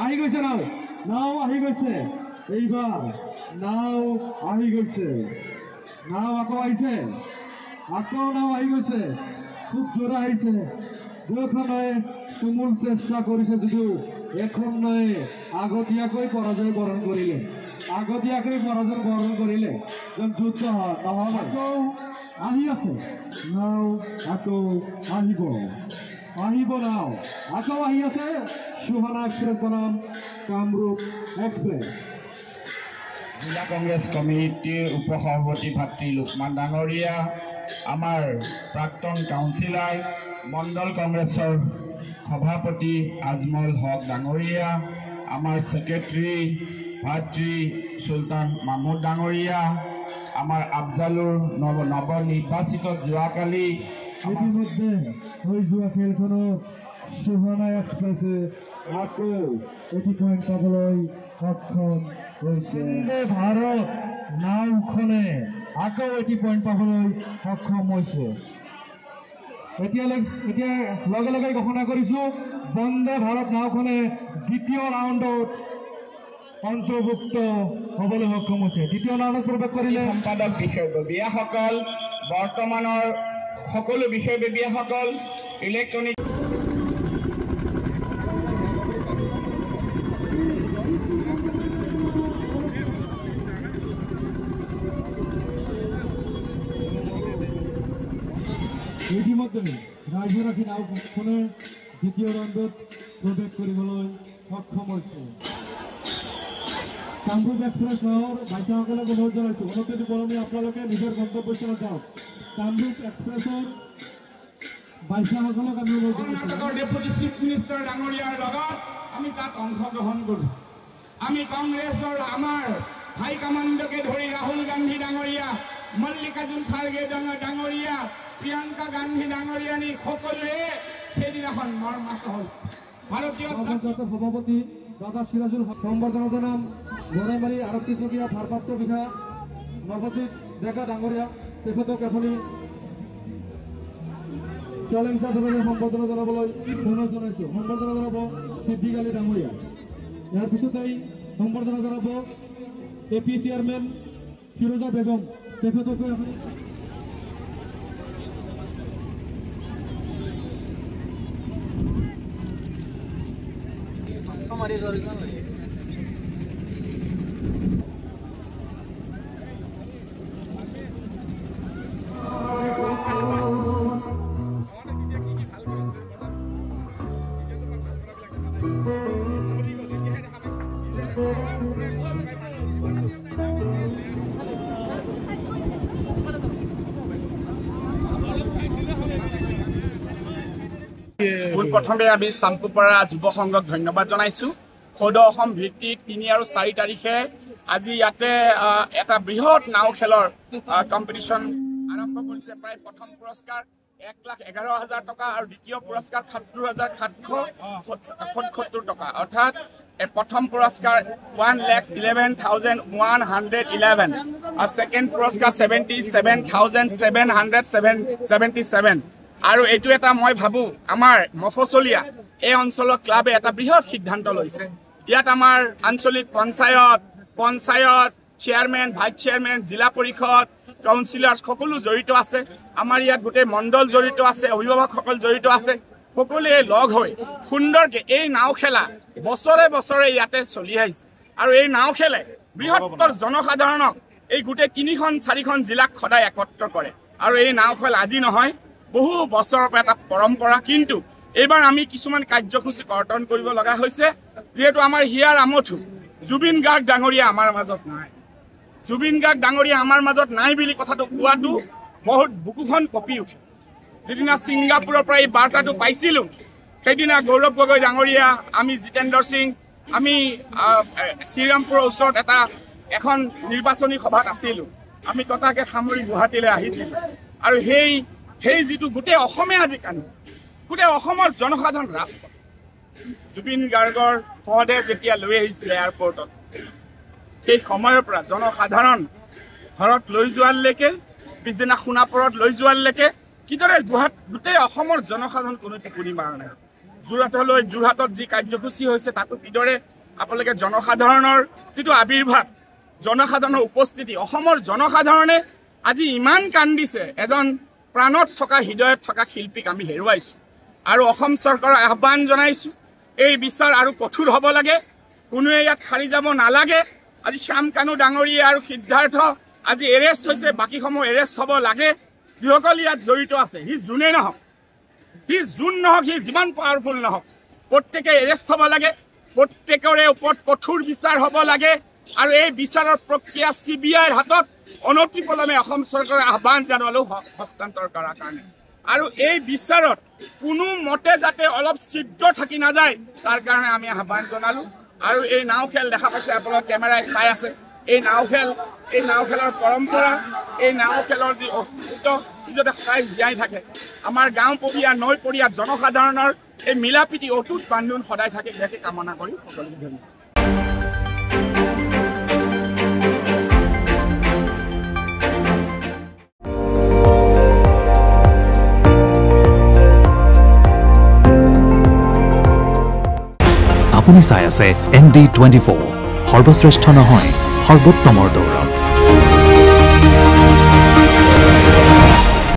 আহি গৈছে নাও আহি গৈছে এইবাৰ নাও আহি গৈছে নাও আকৌ আহিছে আকৌ নাও আহি গৈছে খুব জোৰে আহিছে দুয়োখনে তুমুল চেষ্টা কৰিছে যদিও এখন নয় আগতীয়াকৈ পৰাজয় বৰণ কৰিলে যেন যুদ্ধ নহয় আকৌ আহি আছে নাও আকৌ আহিব নাও আকৌ আহি আছে সুহানা এক্সপ্ৰেছ বনাম কামৰূপ এক্সপ্ৰেছ জিলা কংগ্ৰেছ কমিটিৰ উপসভাপতি ভাতৃ লোকমান ডাঙৰীয়া আমাৰ প্ৰাক্তন কাউন্সিলাৰ মণ্ডল কংগ্ৰেছৰ সভাপতি আজমল হক ডাঙৰীয়া আমাৰ ছেক্ৰেটাৰী ভাতৃ চুলতান মাহমুদ ডাঙৰীয়া আমাৰ আফজালুৰ নৱনিৰ্বাচিত যোৱাকালি ইতিমধ্যে হৈ যোৱা খেলখনত সুহানা এক্সপ্ৰেছে আকৌ এটি পইণ্ট পাবলৈ সক্ষম হৈছে ভাৰত নাওখনে আকৌ এটি পইণ্ট পাবলৈ সক্ষম হৈছে এতিয়া লগে লগে ঘোষণা কৰিছোঁ বন্দে ভাৰত নাওখনে দ্বিতীয় ৰাউণ্ডত অন্তৰ্ভুক্ত হ'বলৈ সক্ষম হৈছে দ্বিতীয় ৰাউণ্ডত প্ৰৱেশ কৰিলে সম্পাদক বিষয়ববীয়াসকল বৰ্তমানৰ সকলো বিষয়ববীয়াসকল ইলেক্ট্ৰনিক ইতিমধ্যে ৰাজ্যৰাখী নাওখনে দ্বিতীয় ৰাউণ্ডত প্ৰৱেশ কৰিবলৈ সক্ষম হৈছে কামৰূপ এক্সপ্ৰেছ নাওৰ বাইচাসকলক অনুৰোধ জনাইছোঁ অনুৰোধ পৰমে আপোনালোকে নিজৰ গন্তব্যস্থানত যাওক কামৰূপ এক্সপ্ৰেছৰ বাইচাসকলক আমি অনুৰোধ কৰ্ণাটকৰ ডেপুটি চিফ মিনিষ্টাৰ ডাঙৰীয়াৰ লগত আমি তাত অংশগ্ৰহণ কৰোঁ আমি কংগ্ৰেছৰ আমাৰ হাইকমাণ্ডকে ধৰি ৰাহুল গান্ধী ডাঙৰীয়া মল্লিকাৰ্জুন খাৰ্গে ডাঙৰীয়া প্ৰিয়ংকা গান্ধী ডাঙৰীয়ানী সকলোৱে সেইদিনাখন মৰ্মাহত হৈছে ভাৰতীয় সভাপতি দাদা সিৰাজুল সম্বৰ্ধনা জনাম গড়াইমাৰী আৰক্ষী চকীয়া ভাৰপ্ৰাপ্ত বিষয়া নৱজিৎ ডেকা ডাঙৰীয়া তেখেতক এখনি চ্যালেঞ্জাৰ সম্বৰ্ধনা জানাবলৈ অনুৰোধ জনাইছোঁ সম্বৰ্ধনা জনাব সিদ্দিক আলী ডাঙৰীয়া ইয়াৰ পিছতেই সম্বৰ্ধনা জনাব এপি চেয়াৰমেন ফিৰোজা বেগম তেখেতকো এখনি পোনপ্ৰথমে আমি চাম্পুপাৰা যুৱ সংঘক ধন্যবাদ জনাইছোঁ সদৌ অসম ভিত্তিক ৩ আৰু ৪ তাৰিখে আজি ইয়াতে এটা বৃহৎ নাও খেলৰ কম্পিটিশ্যন আৰম্ভ কৰিছে প্ৰায় প্ৰথম পুৰস্কাৰ ১,১১,০০০ টকা আৰু দ্বিতীয় পুৰস্কাৰ ৭৭,৭৭৭ টকা অৰ্থাৎ প্ৰথম পুৰস্কাৰ 1,11,111 আৰু ছেকেণ্ড পুৰস্কাৰ 77,777 আৰু এইটো এটা মই ভাবো আমাৰ মফচলীয়া এই অঞ্চলৰ ক্লাবে এটা বৃহৎ সিদ্ধান্ত লৈছে ইয়াত আমাৰ আঞ্চলিক পঞ্চায়ত চেয়াৰমেন ভাইচ চেয়াৰমেন জিলা পৰিষদ কাউন্সিলাৰ সকলো জড়িত আছে আমাৰ ইয়াত গোটেই মণ্ডল জড়িত আছে অভিভাৱকসকল জড়িত আছে সকলোৱে লগ হৈ সুন্দৰকৈ এই নাও খেলা বছৰে বছৰে ইয়াতে চলি আহিছে আৰু এই নাও খেলে বৃহত্তৰ জনসাধাৰণক এই গোটেই ৩-৪খন জিলাক সদায় একত্ৰ কৰে আৰু এই নাও খেল আজি নহয় বহু বছৰৰ পৰা এটা পৰম্পৰা কিন্তু এইবাৰ আমি কিছুমান কাৰ্যসূচী কৰ্তন কৰিব লগা হৈছে যেহেতু আমাৰ হিয়াৰ আমঠু জুবিন গাৰ্গ ডাঙৰীয়া আমাৰ মাজত নাই। জুবিন গাৰ্গ ডাঙৰীয়া আমাৰ মাজত নাই বুলি কথাটো কোৱাটো বহুত বুকুখন কঁপি উঠে। যিদিনা ছিংগাপুৰৰ পৰা এই বাৰ্তাটো পাইছিলোঁ, সেইদিনা গৌৰৱ গগৈ ডাঙৰীয়া, আমি জিতেন্দ্ৰ সিং, আমি শ্ৰীৰামপুৰৰ ওচৰত এখন নিৰ্বাচনী সভাত আছিলোঁ। আমি ততাকে সামৰি গুৱাহাটীলৈ আহিছিলোঁ আৰু সেই যিটো গোটেই অসমে আজি কান্দি, গোটেই অসমৰ জনসাধাৰণ ৰাজপথ জুবিন গাৰ্গৰ শৱদেহ যেতিয়া লৈ আহিছিলে এয়াৰপৰ্টত, সেই সময়ৰ পৰা জনসাধাৰণ ঘৰত লৈ যোৱালৈকে, পিছদিনা সোণাপুৰত লৈ যোৱালৈকে কিদৰে গোটেই অসমৰ জনসাধাৰণ কোনো টোপনি মাৰা নাই। যোৰহাটত যি কাৰ্যসূচী হৈছে তাতো কিদৰে আপোনালোকে জনসাধাৰণৰ যিটো আৱিৰ্ভাৱ, জনসাধাৰণৰ উপস্থিতি, অসমৰ জনসাধাৰণে আজি ইমান কান্দিছে। এজন প্ৰাণত থকা, হৃদয়ত থকা শিল্পীক আমি হেৰুৱাইছোঁ আৰু অসম চৰকাৰৰ আহ্বান জনাইছোঁ, এই বিচাৰ আৰু কঠোৰ হ'ব লাগে, কোনোৱে ইয়াত সাৰি যাব নালাগে। আজি শ্যাম কানু ডাঙৰীয়া আৰু সিদ্ধাৰ্থ আজি এৰেষ্ট হৈছে, বাকীসমূহ এৰেষ্ট হ'ব লাগে। যিসকল ইয়াত জড়িত আছে, সি যোনেই নহওক, সি যিমান পাৱাৰফুল নহওক, প্ৰত্যেকে এৰেষ্ট হ'ব লাগে, প্ৰত্যেকৰে ওপৰত কঠোৰ বিচাৰ হ'ব লাগে আৰু এই বিচাৰৰ প্ৰক্ৰিয়া CBIৰ হাতত অনতিপলমে অসম চৰকাৰে আহ্বান জনালোঁ হস্তান্তৰ কৰাৰ কাৰণে। আৰু এই বিচাৰত কোনো মতে যাতে অলপ ছিদ্ৰ থাকি নাযায় তাৰ কাৰণে আমি আহ্বান জনালোঁ। আৰু এই নাও খেল দেখা পাইছে, আপোনালোকে কেমেৰাই চাই আছে, এই নাও খেলৰ পৰম্পৰা, এই নাও খেলৰ যি অস্তিত্ব যাতে সদায় জীয়াই থাকে। আমাৰ গাঁও পৰীয়া, নৈ পৰীয়া জনসাধাৰণৰ এই মিলাপ্ৰীতি অটুট বান্ধোন সদায় থাকে, ইয়াকে কামনা কৰি সকলোকে ধন্যবাদ। আপুনি চাই আছে ND24, সৰ্বশ্ৰেষ্ঠ নহয় সৰ্বোত্তমৰ দৌৰ।